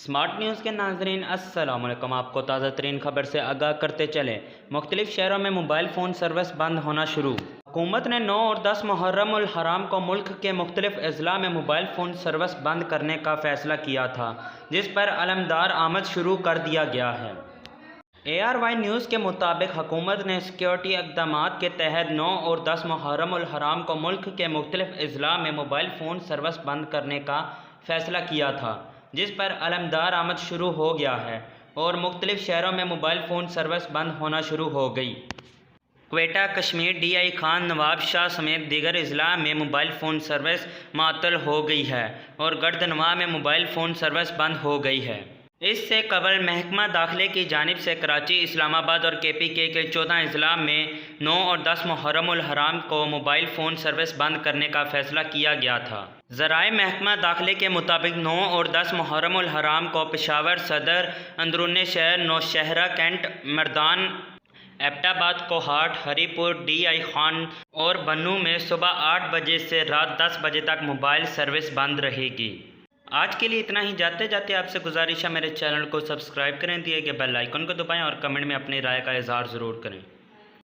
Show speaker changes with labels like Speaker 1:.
Speaker 1: Smart news के नाज़रीन अस्सलाम वालेकुम। आपको ताज़ा तरीन खबर से आगाह करते चले। मुख्तलिफ शहरों में मोबाइल फ़ोन सर्विस बंद होना शुरू। हुकूमत ने 9 और 10 मुहर्रम उल हराम को मुल्क के मुख्तलिफ अज़ला में मोबाइल फ़ोन सर्विस बंद करने का फ़ैसला किया था, जिस पर अलमदार आमद शुरू कर दिया गया है। ARY न्यूज़ के मुताबिक हुकूमत ने सिक्योरिटी इक़दामात के तहत 9 और 10 मुहर्रम उल हराम को मुल्क के मुख्तलिफ अज़ला में मोबाइल फ़ोन सर्विस बंद करने का फ़ैसला किया था, जिस पर अलमदार आमद शुरू हो गया है और मुख्तलिफ शहरों में मोबाइल फ़ोन सर्विस बंद होना शुरू हो गई। क्वेटा, कश्मीर, DI खान, नवाब शाह समेत दीगर अज़ला में मोबाइल फ़ोन सर्विस मअतल हो गई है और गर्दनवा में मोबाइल फ़ोन सर्विस बंद हो गई है। इससे कबल महकमा दाखिले की जानिब से कराची, इस्लामाबाद और KPK के 14 अज़ला में 9 और 10 मुहर्रम उल हराम को मोबाइल फ़ोन सर्विस बंद करने का फ़ैसला किया गया था। ज़राए महकमा दाखिले के मुताबिक 9 और 10 मुहर्रम उल हराम को पेशावर, सदर, अंदरूनी शहर, नौशहरा, कैंट, मर्दान, एबटाबाद, कोहाट, हरीपुर, DI खान और बन्नू में सुबह 8 बजे से रात 10 बजे तक मोबाइल सर्विस बंद रहेगी। आज के लिए इतना ही। जाते जाते आपसे गुजारिश है, मेरे चैनल को सब्सक्राइब करें, दिए गए बेल आइकन को दबाएं और कमेंट में अपनी राय का इज़हार ज़रूर करें।